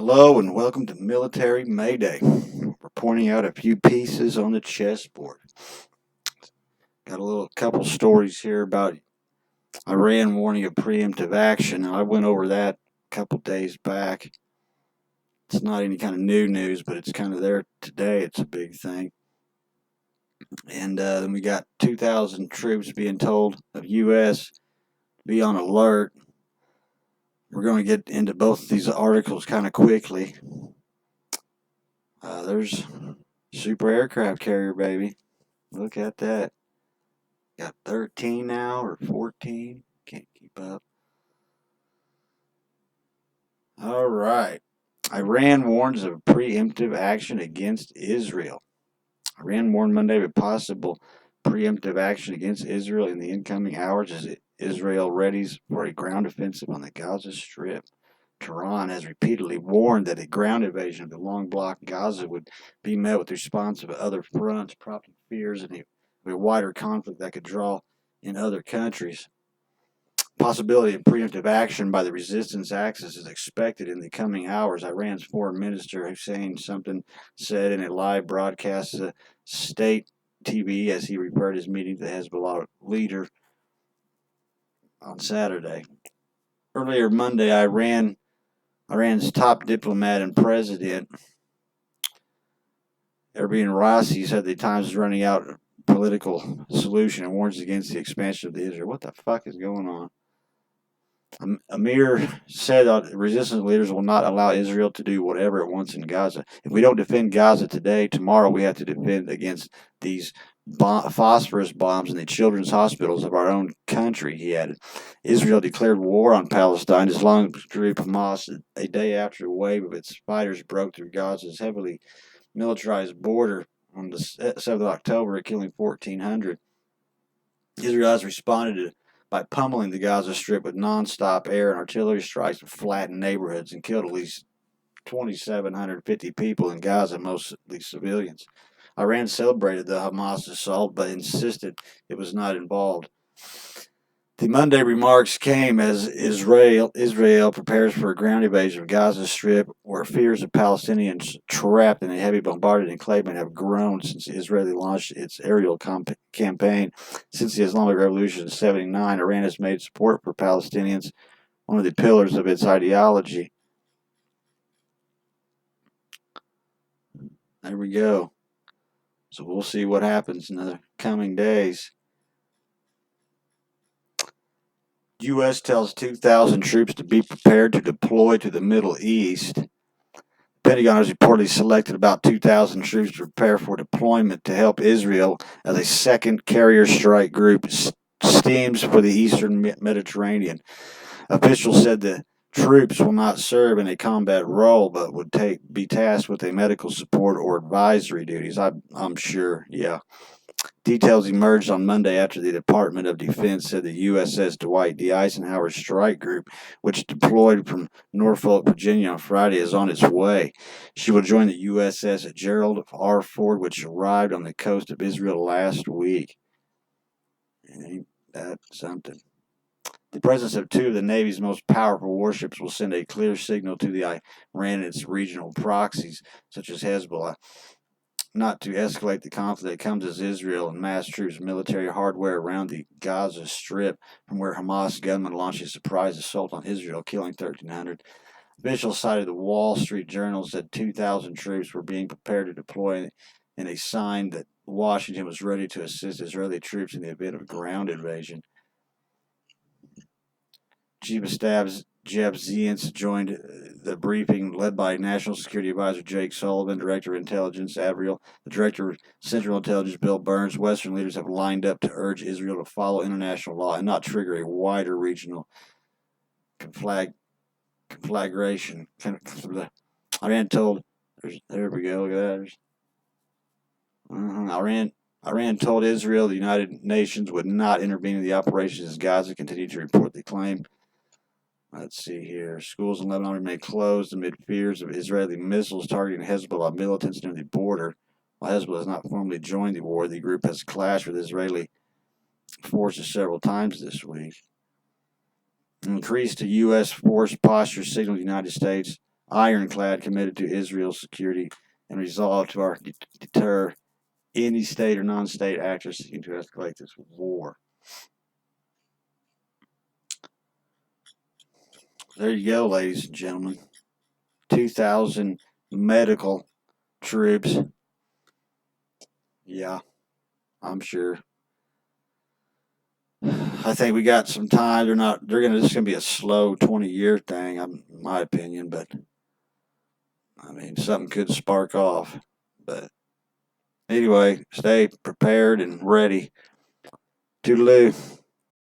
Hello and welcome to Military Mayday. We're pointing out a few pieces on the chessboard. Got a couple stories here about Iran warning of preemptive action. I went over that a couple days back. It's not any kind of new news, but it's kind of there today. It's a big thing. And then we got 2,000 troops being told of U.S. be on alert. We're going to get into both of these articles kind of quickly. There's super aircraft carrier, baby. Look at that. Got 13 now or 14. Can't keep up. All right. Iran warns of preemptive action against Israel. Iran warned Monday of possible preemptive action against Israel in the incoming hours as Israel readies for a ground offensive on the Gaza Strip. Tehran has repeatedly warned that a ground invasion of the long block Gaza would be met with response of other fronts, prompting fears of a wider conflict that could draw in other countries. Possibility of preemptive action by the resistance axis is expected in the coming hours. Iran's foreign minister Hossein something said in a live broadcast to state TV as he referred his meeting to the Hezbollah leader on Saturday. Earlier Monday, Iran's top diplomat and president, Ebrahim Raisi, said the time is running out of political solution and warns against the expansion of the Israel. What the fuck is going on? Amir said that resistance leaders will not allow Israel to do whatever it wants in Gaza. If we don't defend Gaza today, tomorrow we have to defend against these phosphorus bombs in the children's hospitals of our own country, he added. Israel declared war on Palestine as long as Hamas a day after a wave of its fighters broke through Gaza's heavily militarized border on the 7th of October, killing 1,400. Israel has responded by pummeling the Gaza Strip with non-stop air and artillery strikes that flattened neighborhoods and killed at least 2,750 people in Gaza, mostly civilians. Iran celebrated the Hamas assault but insisted it was not involved. The Monday remarks came as Israel prepares for a ground invasion of Gaza Strip, where fears of Palestinians trapped in a heavy bombarded enclavement have grown since Israel launched its aerial campaign. Since the Islamic Revolution in 1979, Iran has made support for Palestinians one of the pillars of its ideology. There we go. So we'll see what happens in the coming days. U.S. tells 2,000 troops to be prepared to deploy to the Middle East. The Pentagon has reportedly selected about 2,000 troops to prepare for deployment to help Israel as a second carrier strike group steams for the eastern Mediterranean. Officials said the troops will not serve in a combat role, but would be tasked with a medical support or advisory duties. I'm sure, yeah. Details emerged on Monday after the Department of Defense said the USS Dwight D. Eisenhower Strike Group, which deployed from Norfolk, Virginia on Friday, is on its way. She will join the USS Gerald R. Ford, which arrived on the coast of Israel last week. Ain't that something? The presence of two of the Navy's most powerful warships will send a clear signal to the Iran and its regional proxies, such as Hezbollah, not to escalate the conflict that comes as Israel and mass troops military hardware around the Gaza Strip, from where Hamas gunmen launched a surprise assault on Israel, killing 1,300. Officials cited the Wall Street Journal said 2,000 troops were being prepared to deploy in a sign that Washington was ready to assist Israeli troops in the event of a ground invasion. Chief of Staff Jeff Zients joined the briefing led by National Security Advisor Jake Sullivan, Director of Intelligence Avril, the Director of Central Intelligence Bill Burns. Western leaders have lined up to urge Israel to follow international law and not trigger a wider regional conflagration. Iran told, there we go, look at that. Iran told Israel the United Nations would not intervene in the operations as Gaza continued to report the claim. Let's see here. Schools in Lebanon remain closed amid fears of Israeli missiles targeting Hezbollah militants near the border. While Hezbollah has not formally joined the war, the group has clashed with Israeli forces several times this week. Increased to U.S. force posture signaled the United States ironclad, committed to Israel's security and resolved to deter any state or non-state actors seeking to escalate this war. There you go, ladies and gentlemen. 2,000 medical troops. Yeah, I'm sure. I think we got some time. This is gonna be a slow 20-year thing, in my opinion, but I mean, something could spark off. But anyway, stay prepared and ready. Toodaloo.